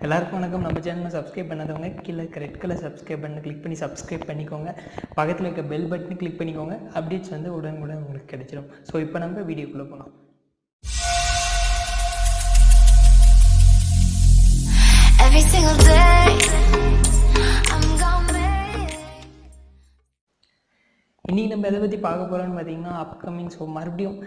எல்லாருக்கும் வணக்கம். நம்ம சேனலை சப்ஸ்கிரைப் பண்ணாதவங்க கீழே இருக்க ரெட் கலர் சப்ஸ்கிரைப் பண்ண கிளிக் பண்ணி சப்ஸ்கிரைப் பண்ணிக்கோங்க. பக்கத்தில் இருக்க பெல் பட்டனை கிளிக் பண்ணிக்கோங்க. அப்டேட்ஸ் வந்து உடனுக்குடன் உங்களுக்கு கிடைச்சிடும். ஸோ இப்போ நம்ம வீடியோக்குள்ளே போகலாம். Every single day I'm gonna make. இன்றைக்கி நம்ம எதை பற்றி பார்க்க போகிறோன்னு பார்த்தீங்கன்னா அப்கமிங். ஸோ மறுபடியும்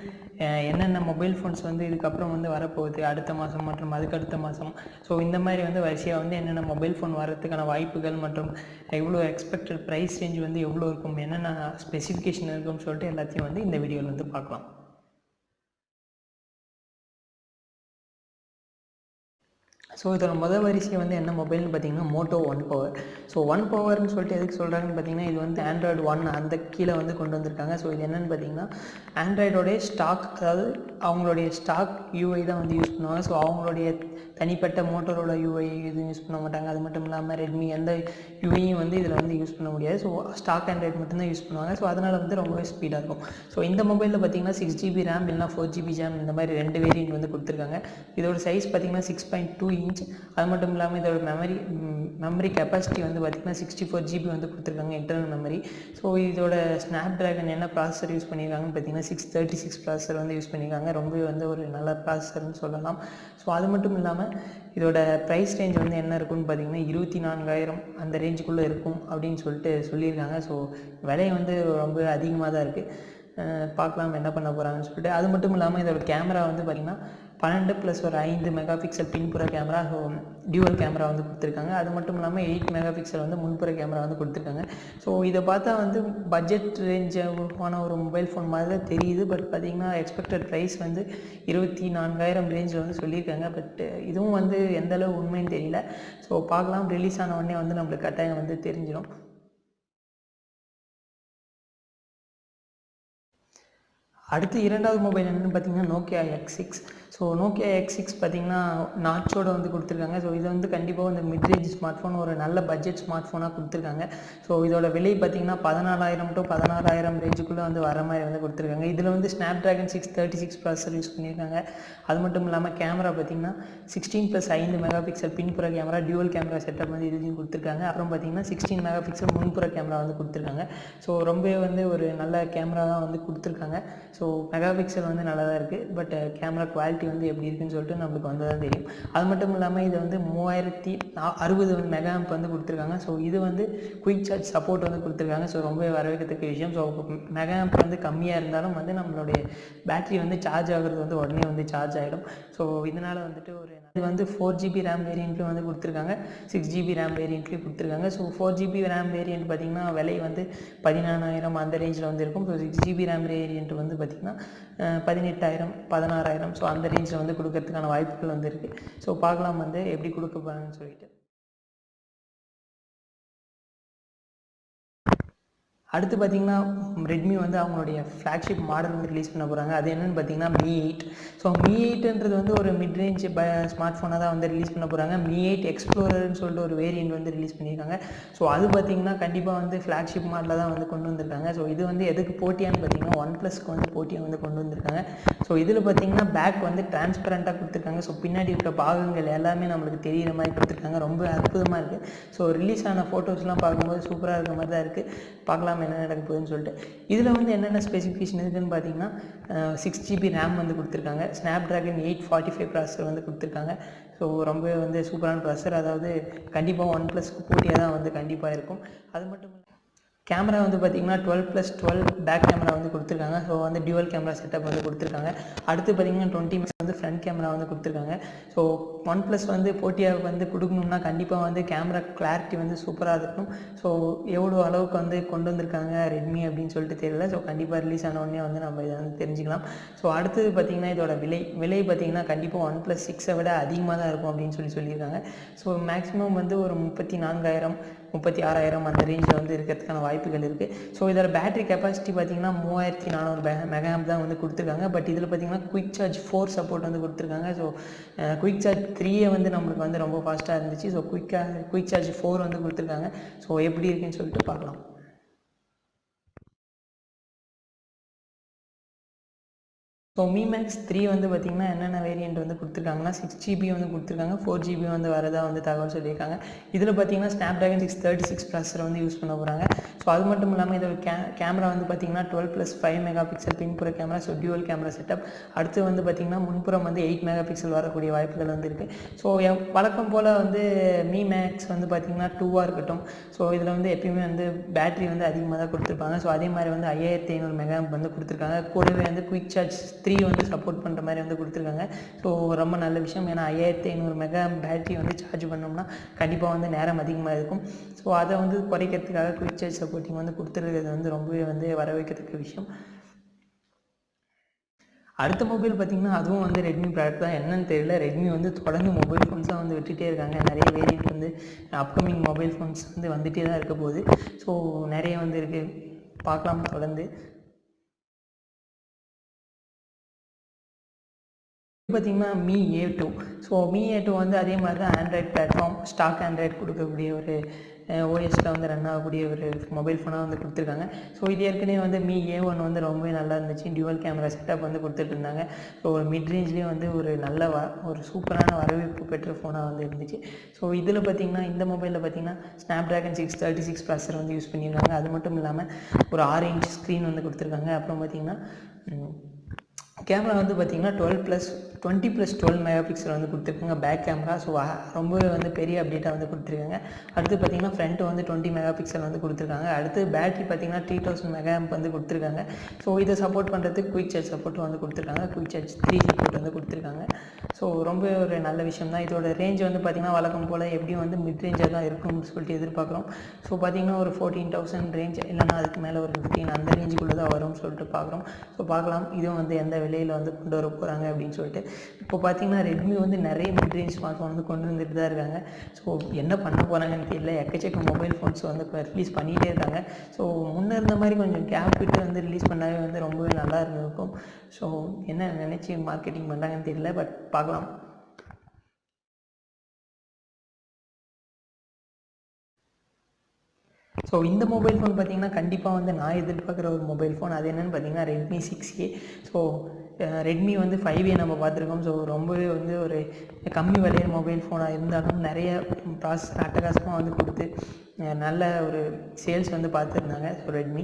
என்னென்ன மொபைல் ஃபோன்ஸ் வந்து இதுக்கப்புறம் வந்து வரப்போகுது அடுத்த மாதம் மற்றும் அதுக்கு அடுத்த மாதம். ஸோ இந்த மாதிரி வந்து வரிசையாக வந்து என்னென்ன மொபைல் ஃபோன் வரதுக்கான வாய்ப்புகள் மற்றும் எவ்வளோ எக்ஸ்பெக்டட் ப்ரைஸ் ரேஞ்ச் வந்து எவ்வளோ இருக்கும், என்னென்ன ஸ்பெசிஃபிகேஷன் இருக்குன்னு சொல்லிட்டு எல்லாத்தையும் வந்து இந்த வீடியோவில் வந்து பார்க்கலாம். ஸோ இதோட முதல் வரிசை வந்து என்ன மொபைல்னு பார்த்தீங்கன்னா Moto one power. So one பவர்னு சொல்லிட்டு எதுக்கு சொல்கிறாங்கன்னு பார்த்தீங்கன்னா இது வந்து ஆண்ட்ராய்டு 1 அந்த கீழே வந்து கொண்டு வந்திருக்காங்க. ஸோ இது என்னென்னு பார்த்தீங்கன்னா ஆண்ட்ராய்டோடைய ஸ்டாக், அதாவது அவங்களுடைய ஸ்டாக் யூஐ தான் வந்து யூஸ் பண்ணுவாங்க. ஸோ அவங்களுடைய தனிப்பட்ட மோட்டரோட யூஐ எதுவும் யூஸ் பண்ண மாட்டாங்க. அது மட்டும் இல்லாமல் ரெட்மி எந்த யூஐயும் வந்து இதில் வந்து யூஸ் பண்ண முடியாது. ஸோ ஸ்டாக் ஆண்ட்ராய்டு மட்டும்தான் யூஸ் பண்ணுவாங்க. ஸோ அதனால் வந்து ரொம்பவே ஸ்பீடாக இருக்கும். ஸோ இந்த மொபைலில் பார்த்தீங்கன்னா 6GB ரேம் இல்லைனா 4GB ரேம் இந்த மாதிரி 2 வேரியன்ட் வந்து கொடுத்துருக்காங்க. இதோட சைஸ் பார்த்தீங்கன்னா 6.2 இன்ச். அது மட்டும் இல்லாமல் இதோட மெமரி கெப்பாசிட்டி வந்து பார்த்திங்கன்னா 64GB வந்து கொடுத்துருக்காங்க இன்டர்னல் மெமரி. ஸோ இதோட ஸ்னாப் ட்ராகன் என்ன ப்ராசஸர் யூஸ் பண்ணியிருக்காங்கன்னு பார்த்தீங்கன்னா 636 ப்ராசஸர் வந்து யூஸ் பண்ணியிருக்காங்க. ரொம்பவே வந்து ஒரு நல்ல ப்ராசஸர்னு சொல்லலாம். ஸோ அது மட்டும் இல்லாமல் இதோட ப்ரைஸ் ரேஞ்ச் வந்து என்ன இருக்குன்னு பார்த்தீங்கன்னா 24,000 அந்த ரேஞ்சுக்குள்ளே இருக்கும் அப்படின்னு சொல்லியிருக்காங்க. ஸோ விலை வந்து ரொம்ப அதிகமாக தான் இருக்குது. பார்க்கலாம் என்ன பண்ண போகிறாங்கன்னு சொல்லிட்டு. அது மட்டும் இல்லாமல் இதோட கேமரா வந்து பார்த்திங்கன்னா 12 + ஒரு 5 மெகா பிக்சல் பின்புற கேமரா, ஸோ டியூவல் கேமரா வந்து கொடுத்துருக்காங்க. அது மட்டும் இல்லாமல் 8 மெகா பிக்சல் வந்து முன்புற கேமரா வந்து கொடுத்துருக்காங்க. ஸோ இதை பார்த்தா வந்து பட்ஜெட் ரேஞ்சான ஒரு மொபைல் ஃபோன் மாதிரி தான் தெரியுது. பட் பார்த்திங்கன்னா எக்ஸ்பெக்டட் ப்ரைஸ் வந்து 24,000 ரேஞ்சில் வந்து சொல்லியிருக்காங்க. பட் இதுவும் வந்து எந்தளவு உண்மைன்னு தெரியல. ஸோ பார்க்கலாம், ரிலீஸ் ஆன உடனே வந்து நம்மளுக்கு கட்டாயம் வந்து தெரிஞ்சிடும். அடுத்து இரண்டாவது மொபைல் என்னென்னு பார்த்தீங்கன்னா Nokia X6. So Nokia X6 பார்த்திங்கன்னா நாச்சோடு வந்து கொடுத்துருக்காங்க. ஸோ இது வந்து கண்டிப்பாக வந்து மிட்ரேஞ்ச் ஸ்மார்ட் ஃபோன், ஒரு நல்ல பட்ஜெட் ஸ்மார்ட் ஃபோனாக கொடுத்துருக்காங்க. ஸோ இதோட விலை பார்த்திங்கன்னா 14,000 to 16,000 ரேஞ்சுக்குள்ளே வந்து வர மாதிரி வந்து கொடுத்துருக்காங்க. இதில் வந்து ஸ்னாப் ட்ராகன் 636 ப்ராசஸர் யூஸ் பண்ணியிருக்காங்க. அது மட்டும் இல்லாமல் கேமரா பார்த்திங்கன்னா 16 + 5 மெகா பிக்சல் பின்புற கேமரா, டியூவல் கேமரா செட்டப் வந்து இதுலேயும் கொடுத்துருக்காங்க. அப்புறம் பார்த்திங்கன்னா 16 மெகா பிக்சல் முன்புற கேமரா வந்து கொடுத்துருக்காங்க. ஸோ ரொம்பவே வந்து ஒரு நல்ல கேமரா தான் வந்து கொடுத்துருக்காங்க. ஸோ மெகா பிக்சல் வந்து நல்லா தான் இருக்குது. பட் கேமரா குவாலிட்டி வந்து எப்படி இருக்குன்னு சொல்லிட்டு நம்மளுக்கு வந்து தான் தெரியும். அது மட்டும் இல்லாமல் இது வந்து 3060 மெகா ஆம்ப் வந்து கொடுத்துருக்காங்க. ஸோ இது வந்து குயிக் சார்ஜ் சப்போர்ட் வந்து கொடுத்துருக்காங்க. ஸோ ரொம்ப வரவேற்கத்தக்க விஷயம். ஸோ மெகா ஆம்ப் வந்து கம்மியாக இருந்தாலும் வந்து நம்மளுடைய பேட்ரி வந்து சார்ஜ் ஆகிறது வந்து உடனே வந்து சார்ஜ் ஆகிடும். ஸோ இதனால் வந்துட்டு இது வந்து 4GB ரேம் வேரியண்ட்லையும் வந்து கொடுத்துருக்காங்க, 6GB ரேம் வேரியண்ட்லேயும் கொடுத்துருக்காங்க. ஸோ 4GB ரேம் வேரியண்ட் பார்த்திங்கன்னா விலை வந்து 14,000 அந்த ரேஞ்சில் வந்து இருக்கும். ஸோ 6GB ரேம் வேரியண்ட் வந்து பார்த்திங்கன்னா 18,000 16,000 ஸோ அந்த ரேஞ்சில் வந்து கொடுக்கறதுக்கான வாய்ப்புகள் வந்து இருக்குது. ஸோ பார்க்கலாம் வந்து எப்படி கொடுக்க போகிறாங்கன்னு சொல்லிட்டு. அடுத்து பார்த்திங்கன்னா ரெட்மி வந்து அவங்களுடைய ஃப்ளாக்ஷிப் மாடல் வந்து ரிலீஸ் பண்ண போகிறாங்க. அது என்னென்னு பார்த்தீங்கன்னா Mi 8. ஸோ Mi 8ன்றது வந்து ஒரு மிட் ரேஞ்ச் ஸ்மார்ட் ஃபோனாக தான் வந்து ரிலீஸ் பண்ண போகிறாங்க. Mi 8 எக்ஸ்ப்ளோரர்னு சொல்லிட்டு ஒரு வேரியண்ட் வந்து ரிலீஸ் பண்ணியிருக்காங்க. ஸோ அது பார்த்திங்கன்னா கண்டிப்பாக வந்து ஃப்ளாக்ஷிப் மாடலில் தான் வந்து கொண்டு வந்திருக்காங்க. ஸோ இது வந்து எதுக்கு போட்டியான்னு பார்த்தீங்கன்னா OnePlusக்கு வந்து போட்டியாக வந்து கொண்டு வந்திருக்காங்க. ஸோ இதில் பார்த்திங்கன்னா பேக் வந்து டிரான்ஸ்பரண்ட்டாக கொடுத்துருக்காங்க. ஸோ பின்னாடி இருக்கிற பாகங்கள் எல்லாமே நம்மளுக்கு தெரிகிற மாதிரி கொடுத்துருக்காங்க. ரொம்ப அற்புதமாக இருக்குது. ஸோ ரிலீஸ் ஆன ஃபோட்டோஸ்லாம் பார்க்கும்போது சூப்பராக இருக்கிற மாதிரி தான் இருக்குது. பார்க்கலாம் என்ன நடக்க போகுதுன்னு சொல்லிட்டு. இதில் வந்து என்னென்ன ஸ்பெசிஃபிகேஷன் இருக்குதுன்னு பார்த்தீங்கன்னா 6GB ரேம் வந்து கொடுத்துருக்காங்க, ஸ்னாப் ட்ராகன் 845 ப்ராசஸர் வந்து கொடுத்துருக்காங்க. ஸோ ரொம்பவே வந்து சூப்பரான ப்ராசஸர். அதாவது கண்டிப்பாக OnePlusக்கு போட்டியாக தான் வந்து கண்டிப்பாக இருக்கும். அது மட்டும் கேமரா வந்து பார்த்திங்கன்னா 12+12 பேக் கேமரா வந்து கொடுத்துருக்காங்க. ஸோ வந்து டியூவல் கேமரா செட்டப் வந்து கொடுத்துருக்காங்க. அடுத்து பார்த்திங்கன்னா 20 மெகா வந்து ஃப்ரண்ட் கேமரா வந்து கொடுத்துருக்காங்க. ஸோ OnePlus வந்து போட்டியாக வந்து கொடுக்கணும்னா கண்டிப்பாக வந்து கேமரா கிளாரிட்டி வந்து சூப்பராக இருக்கும். ஸோ எவ்வளோ அளவுக்கு வந்து கொண்டு வந்திருக்காங்க ரெட்மி அப்படின்னு சொல்லிட்டு தெரியல. ஸோ கண்டிப்பாக ரிலீஸ் ஆன உடனே வந்து நம்ம இதை வந்து தெரிஞ்சுக்கலாம். ஸோ அடுத்தது பார்த்திங்கன்னா இதோட விலை பார்த்திங்கன்னா கண்டிப்பாக OnePlus 6 விட அதிகமாக தான் இருக்கும் அப்படின்னு சொல்லியிருக்காங்க. ஸோ மேக்ஸிமம் வந்து ஒரு 34,000 36,000 அந்த ரேஞ்சில் வந்து இருக்கிறதுக்கான வாய்ப்புகள் இருக்குது. ஸோ இதோட பேட்டரி கெப்பாசிட்டி பார்த்திங்கன்னா 3400 மெகா ஆம்ப் தான் வந்து கொடுத்துருக்காங்க. பட் இதில் பார்த்திங்கன்னா குயிக் சார்ஜ் 4 சப்போர்ட் வந்து கொடுத்துருக்காங்க. ஸோ குயிக் சார்ஜ் 3 வந்து நம்மளுக்கு வந்து ரொம்ப ஃபாஸ்ட்டாக இருந்துச்சு. ஸோ குயிக் சார்ஜ் 4 வந்து கொடுத்துருக்காங்க. ஸோ எப்படி இருக்குன்னு சொல்லிட்டு பார்க்கலாம். ஸோ Mi Max 3 வந்து பார்த்திங்கன்னா என்னென்ன வேரியண்ட் வந்து கொடுத்துருக்காங்கன்னா 6GB வந்து கொடுத்துருக்காங்க, 4GB வந்து வரதா வந்து தகவல் சொல்லியிருக்காங்க. இதில் பார்த்திங்கன்னா Snapdragon 636 ப்ராசஸர் வந்து யூஸ் பண்ண போகிறாங்க. ஸோ அது மட்டும் இல்லாமல் இதோட கேமரா வந்து பார்த்திங்கன்னா 12+5 மெகா பிக்சல் பின்புற camera, so dual camera setup. அடுத்து வந்து பார்த்திங்கன்னா முன்புறம் வந்து 8 மெகா பிக்சல் வரக்கூடிய வாய்ப்புகள் வந்து இருக்குது. ஸோ வழக்கம் போல் வந்து Mi Max வந்து பார்த்திங்கன்னா 2ஆக இருக்கட்டும். ஸோ இதில் வந்து எப்பயுமே வந்து பேட்டரி வந்து அதிகமாக தான் கொடுத்துருப்பாங்க. ஸோ அதே மாதிரி வந்து 5500 மெகா வந்து கொடுத்துருக்காங்க. கூடவே வந்து குயிக் சார்ஜ் 3 வந்து சப்போர்ட் பண்ணுற மாதிரி வந்து கொடுத்துருக்காங்க. ஸோ ரொம்ப நல்ல விஷயம். ஏன்னா 5500 மெகா பேட்டரி வந்து சார்ஜ் பண்ணோம்னா கண்டிப்பாக வந்து நேரம் அதிகமாக இருக்கும். ஸோ அதை வந்து குறைக்கிறதுக்காக குயிக் சார்ஜ் சப்போர்ட்டிங் வந்து கொடுத்துருக்கிறது வந்து ரொம்பவே வந்து வரவேற்கத்தக்க விஷயம். அடுத்த மொபைல் பார்த்திங்கன்னா அதுவும் வந்து ரெட்மி ப்ராடக்ட் தான். என்னன்னு தெரியல, ரெட்மி வந்து தொடர்ந்து மொபைல் ஃபோன்ஸாக வந்து விட்டுகிட்டே இருக்காங்க. நிறைய வேரியண்ட் வந்து அப்கமிங் மொபைல் ஃபோன்ஸ் வந்து வந்துகிட்டே தான் இருக்க போகுது. ஸோ நிறைய வந்து இருக்குது, பார்க்கலாம் தொடர்ந்து. பார்த்திங்கன்னா Mi A2. So Mi A2 வந்து அதே மாதிரி தான் ஆண்ட்ராய்ட் பிளாட்ஃபார்ம், ஸ்டாக் ஆண்ட்ராய்ட் கொடுக்கக்கூடிய ஒரு ஓஎஸில் வந்து ரன் ஆகக்கூடிய ஒரு மொபைல் ஃபோனாக வந்து கொடுத்துருக்காங்க. ஸோ இது ஏற்கனவே வந்து Mi A1 வந்து ரொம்பவே நல்லா இருந்துச்சு. டியூவல் கேமரா செட்டப் வந்து கொடுத்துட்டு இருந்தாங்க. ஸோ ஒரு மிட் ரேஞ்ச்லேயே வந்து ஒரு நல்ல ஒரு சூப்பரான வரவேற்பு பெற்ற ஃபோனாக வந்து இருந்துச்சு. ஸோ இதில் பார்த்திங்கன்னா இந்த மொபைலில் பார்த்திங்கன்னா Snapdragon 636 ப்ராசஸர் வந்து யூஸ் பண்ணியிருக்காங்க. அது மட்டும் இல்லாமல் ஒரு 6 இன்ச் ஸ்க்ரீன் வந்து கொடுத்துருக்காங்க. அப்புறம் பார்த்திங்கன்னா கேமரா வந்து பார்த்திங்கன்னா 20+12 மெகா பிக்சல் வந்து கொடுத்துருக்காங்க பேக் கேமரா. ஸோ ரொம்பவே வந்து பெரிய அப்டேட்டாக வந்து கொடுத்துருக்காங்க. அடுத்து பார்த்திங்கன்னா ஃப்ரண்ட் வந்து 20 மெகா பிக்சல் வந்து கொடுத்துருக்காங்க. அடுத்து பேட்டரி பார்த்திங்கன்னா 3000 மெகா ஆம்ப் வந்து கொடுத்துருக்காங்க. ஸோ இதை சப்போர்ட் பண்ணுறதுக்கு குயிக் சார்ஜ் சப்போர்ட் வந்து கொடுத்துருக்காங்க. குயிக் சார்ஜ் 3 சப்போர்ட் வந்து கொடுத்துருக்காங்க. ஸோ ரொம்ப ஒரு நல்ல விஷயம் தான். இதோட ரேஞ்ச் வந்து பார்த்திங்கன்னா வழக்கம் போல் எப்படியும் வந்து மிட் ரேஞ்சாக தான் இருக்கும்னு சொல்லிட்டு எதிர்பார்க்குறோம். ஸோ பார்த்திங்கன்னா ஒரு 14,000 ரேஞ்ச், இல்லைனா அதுக்கு மேலே ஒரு 15 அந்த ரேஞ்சுக்குள்ளே தான் வரும்னு சொல்லிட்டு பார்க்குறோம். ஸோ பார்க்கலாம் இதுவும் வந்து எந்த விலையில் வந்து கொண்டு வர போகிறாங்க அப்படின்னு சொல்லிட்டு. இப்போ பார்த்திங்கன்னா ரெட்மி வந்து நிறைய மிட் ரேஞ்ச் ஸ்மார்ட் ஃபோன் வந்து கொண்டு வந்துட்டு தான் இருக்காங்க. ஸோ என்ன பண்ண போகிறாங்கன்னு தெரியல. எக்கச்சக்க மொபைல் ஃபோன்ஸ் வந்து ரிலீஸ் பண்ணிகிட்டே இருக்காங்க. ஸோ முன்னே இருந்த மாதிரி கொஞ்சம் கேப் விட்டு வந்து ரிலீஸ் பண்ணாவே வந்து ரொம்பவே நல்லா இருந்திருக்கும். ஸோ என்ன நினச்சி மார்க்கெட்டிங் பண்ணுறாங்கன்னு தெரியல, பட் பார்க்கலாம். ஸோ இந்த மொபைல் ஃபோன் பார்த்திங்கன்னா கண்டிப்பாக வந்து நான் எதிர்பார்க்குற ஒரு மொபைல் ஃபோன். அது என்னென்னு பார்த்திங்கன்னா ரெட்மி 6A. ஸோ ரெட்மி வந்து 5A நம்ம பார்த்துருக்கோம். ஸோ ரொம்பவே வந்து ஒரு கம்மி விலையில் மொபைல் ஃபோனாக இருந்தாலும் நிறைய ப்ராசஸர் அட்டகாசமாக வந்து கொடுத்து நல்ல ஒரு சேல்ஸ் வந்து பார்த்துருந்தாங்க. ஸோ ரெட்மி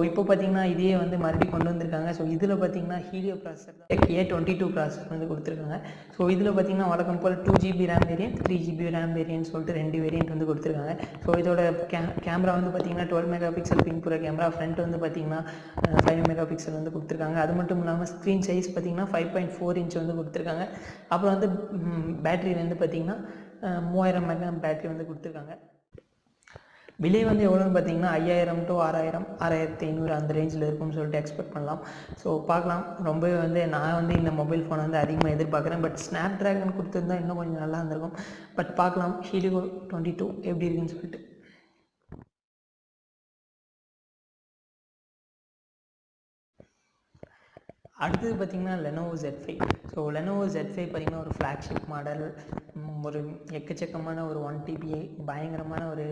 இப்போ பார்த்திங்கன்னா இதையே வந்து மறுபடியும் கொண்டு வந்திருக்காங்க. ஸோ இதில் பார்த்திங்கன்னா ஹீலியோ ப்ராசஸர் தான் A22 ப்ராசஸர் வந்து கொடுத்துருக்காங்க. ஸோ இதில் பார்த்திங்கன்னா வழக்கம் போல் 2GB RAM variant, 3GB RAM variant சொல்லிட்டு 2 வேரியன்ட் வந்து கொடுத்துருக்காங்க. ஸோ இதோட கேமரா வந்து பார்த்திங்கன்னா 12 மெகா பிக்சல் பின்புற கேமரா, ஃப்ரண்ட் வந்து பார்த்திங்கன்னா 5 மெகா பிக்சல் வந்து கொடுத்துருக்காங்க. அது மட்டும் இல்லாமல் ஸ்க்ரீன் சைஸ் பார்த்திங்கன்னா 5.4 இன்ச் வந்து கொடுத்துருக்காங்க. அப்புறம் வந்து பேட்டரி வந்து பார்த்திங்கன்னா 3000 மெகா பேட்டரி வந்து கொடுத்துருக்காங்க. விலை வந்து எவ்வளோன்னு பார்த்தீங்கன்னா 5000 to 6000, 6500 அந்த ரேஞ்சில் இருக்கும்னு சொல்லிட்டு எக்ஸ்பெக்ட் பண்ணலாம். ஸோ பார்க்கலாம். ரொம்பவே வந்து நான் வந்து இந்த மொபைல் ஃபோனை வந்து அதிகமாக எதிர்பார்க்குறேன். பட் ஸ்னாப்ட்ராகன் கொடுத்துருந்தா இன்னும் கொஞ்சம் நல்லா இருந்திருக்கும். பட் பார்க்கலாம் ஹீலியோ 22 எப்படி இருக்குன்னு சொல்லிட்டு. அடுத்தது பார்த்திங்கன்னா Lenovo Z5. So Lenovo Z5 பார்த்திங்கன்னா ஒரு ஃப்ளாக்ஷிப் மாடல், ஒரு எக்கச்சக்கமான ஒரு 1TB பயங்கரமான ஒரு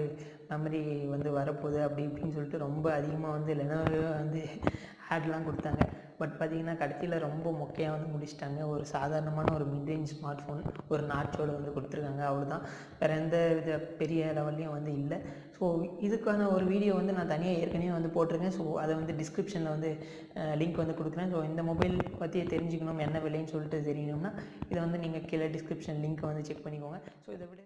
மெமரி வந்து வரப்போகுது அப்படி இப்படின்னு சொல்லிட்டு ரொம்ப அதிகமாக வந்து லெனோவோ வந்து ஆட்லாம் கொடுத்தாங்க. பட் பார்த்திங்கன்னா கடைசியில் ரொம்ப மொக்கையாக வந்து முடிச்சிட்டாங்க. ஒரு சாதாரணமான ஒரு மிட்ரேஞ்ச் ஸ்மார்ட் ஃபோன் ஒரு நாச்சோடு வந்து கொடுத்துருக்காங்க, அவ்வளோதான். வேறு எந்த வித பெரிய லெவல்லையும் வந்து இல்லை. ஸோ இதுக்கான ஒரு வீடியோ வந்து நான் தனியாக ஏற்கனவே வந்து போட்டிருக்கேன். ஸோ அதை வந்து டிஸ்கிரிப்ஷனில் வந்து லிங்க் வந்து கொடுக்குறேன். ஸோ இந்த மொபைல் பற்றி தெரிஞ்சுக்கணும், என்ன விலைன்னு சொல்லிட்டு தெரியணும்னா இதை வந்து நீங்கள் கீழே டிஸ்கிரிப்ஷன் லிங்க்கை வந்து செக் பண்ணிக்கோங்க. ஸோ இதை விட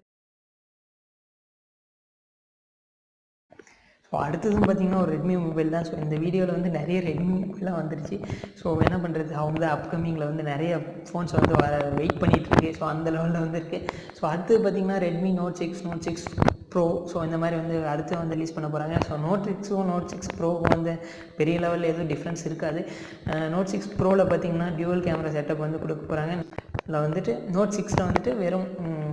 ஸோ அடுத்ததும் பார்த்திங்கன்னா ஒரு ரெட்மி மொபைல் தான். ஸோ இந்த வீடியோவில் வந்து நிறைய ரெட்மி மொபைலாக வந்துருச்சு. ஸோ என்ன பண்ணுறது, அவங்க அப்கமிங்கில் வந்து நிறைய ஃபோன்ஸ் வந்து வெயிட் பண்ணிகிட்ருக்கு. ஸோ அந்த லெவலில் வந்து இருக்குது. ஸோ அடுத்தது பார்த்திங்கன்னா ரெட்மி Note 6 Pro. ஸோ இந்த மாதிரி வந்து அடுத்து வந்து ரிலீஸ் பண்ண போகிறாங்க. ஸோ Note 6 Proவும் வந்து பெரிய லெவலில் எதுவும் டிஃப்ரென்ஸ் இருக்காது. Note 6 Proவில் பார்த்திங்கன்னா டியூவல் கேமரா செட்டப் வந்து கொடுக்க போகிறாங்க. இதில் வந்துட்டு நோட் 6ல் வந்துட்டு வெறும்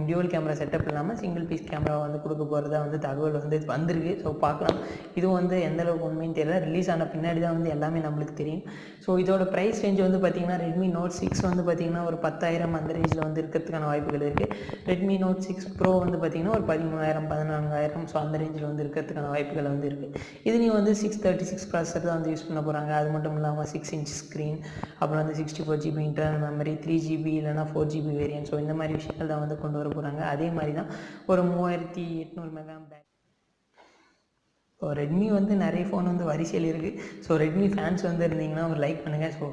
டியூவல் கேமரா செட்டப் இல்லாமல் சிங்கிள் பீஸ் கேமரா வந்து கொடுக்க போகிறதா வந்து தகவல் வந்து வந்திருக்கு. ஸோ பார்க்கலாம், இதுவும் வந்து எந்தளவுக்கு உண்மைன்னு தெரியல. ரிலீஸ் ஆன பின்னாடி தான் வந்து எல்லாமே நம்மளுக்கு தெரியும். ஸோ இதோட ப்ரைஸ் ரேஞ்ச் வந்து பார்த்திங்கன்னா ரெட்மி நோட் 6 வந்து பார்த்திங்கன்னா ஒரு 10,000 அந்த ரேஞ்சில் வந்து இருக்கிறதுக்கான வாய்ப்புகள் இருக்குது. ரெட்மி நோட் 6 ப்ரோ வந்து பார்த்திங்கன்னா ஒரு 13,000 14,000 ஸோ அந்த ரேஞ்சில் வந்து இருக்கிறதுக்கான வாய்ப்புகள் வந்து இருக்குது. இதுலேயும் வந்து 636 ப்ராசஸர் தான் வந்து யூஸ் பண்ண போகிறாங்க. அது மட்டும் இல்லாமல் 6 இன்ச் ஸ்க்ரீன், அப்புறம் வந்து 64 GB இன்டர்னல் மெமரி, 3 GB இல்லைனா 4 GB வேரியன்ட். ஸோ இந்த மாதிரி விஷயங்கள் தான் வந்து கொண்டு வர போகிறாங்க. அதே மாதிரி தான் ஒரு 3800 மெகா பேக். ஸோ ரெட்மி வந்து நிறைய ஃபோன் வந்து வரிசையில் இருக்குது. ஸோ ரெட்மி ஃபேன்ஸ் வந்து இருந்தீங்கன்னா ஒரு லைக் பண்ணுங்கள். ஸோ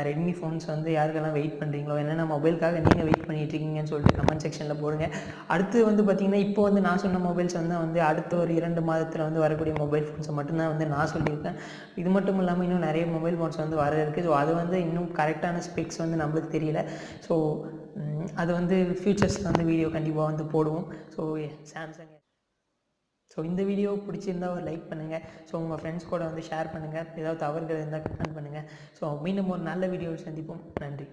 ரெட்மி ஃபோன்ஸ் வந்து யாருக்கெல்லாம் வெயிட் பண்ணுறீங்களோ, என்னென்ன மொபைலுக்காக நீங்கள் வெயிட் பண்ணிகிட்ருக்கீங்கன்னு சொல்லிட்டு கமெண்ட் செக்ஷனில் போடுங்க. அடுத்து வந்து பார்த்திங்கன்னா இப்போ வந்து நான் சொன்ன மொபைல்ஸ் வந்து அடுத்த ஒரு 2 மாதத்தில் வந்து வரக்கூடிய மொபைல் ஃபோன்ஸை மட்டும்தான் வந்து நான் சொல்லியிருக்கேன். இது மட்டும் இல்லாமல் இன்னும் நிறைய மொபைல் ஃபோன்ஸ் வந்து வர இருக்குது. ஸோ அது வந்து இன்னும் கரெக்டான ஸ்பெக்ஸ் வந்து நம்மளுக்கு தெரியல. ஸோ அது வந்து ஃப்யூச்சர்ஸில் வந்து வீடியோ கண்டிப்பாக வந்து போடுவோம். So Samsung. ஸோ இந்த வீடியோ பிடிச்சிருந்தால் ஒரு லைக் பண்ணுங்கள். ஸோ உங்கள் ஃப்ரெண்ட்ஸ் கூட வந்து ஷேர் பண்ணுங்கள். ஏதாவது தவறுகள் இருந்தால் கமெண்ட் பண்ணுங்கள். ஸோ மீண்டும் ஒரு நல்ல வீடியோவில் சந்திப்போம். நன்றி.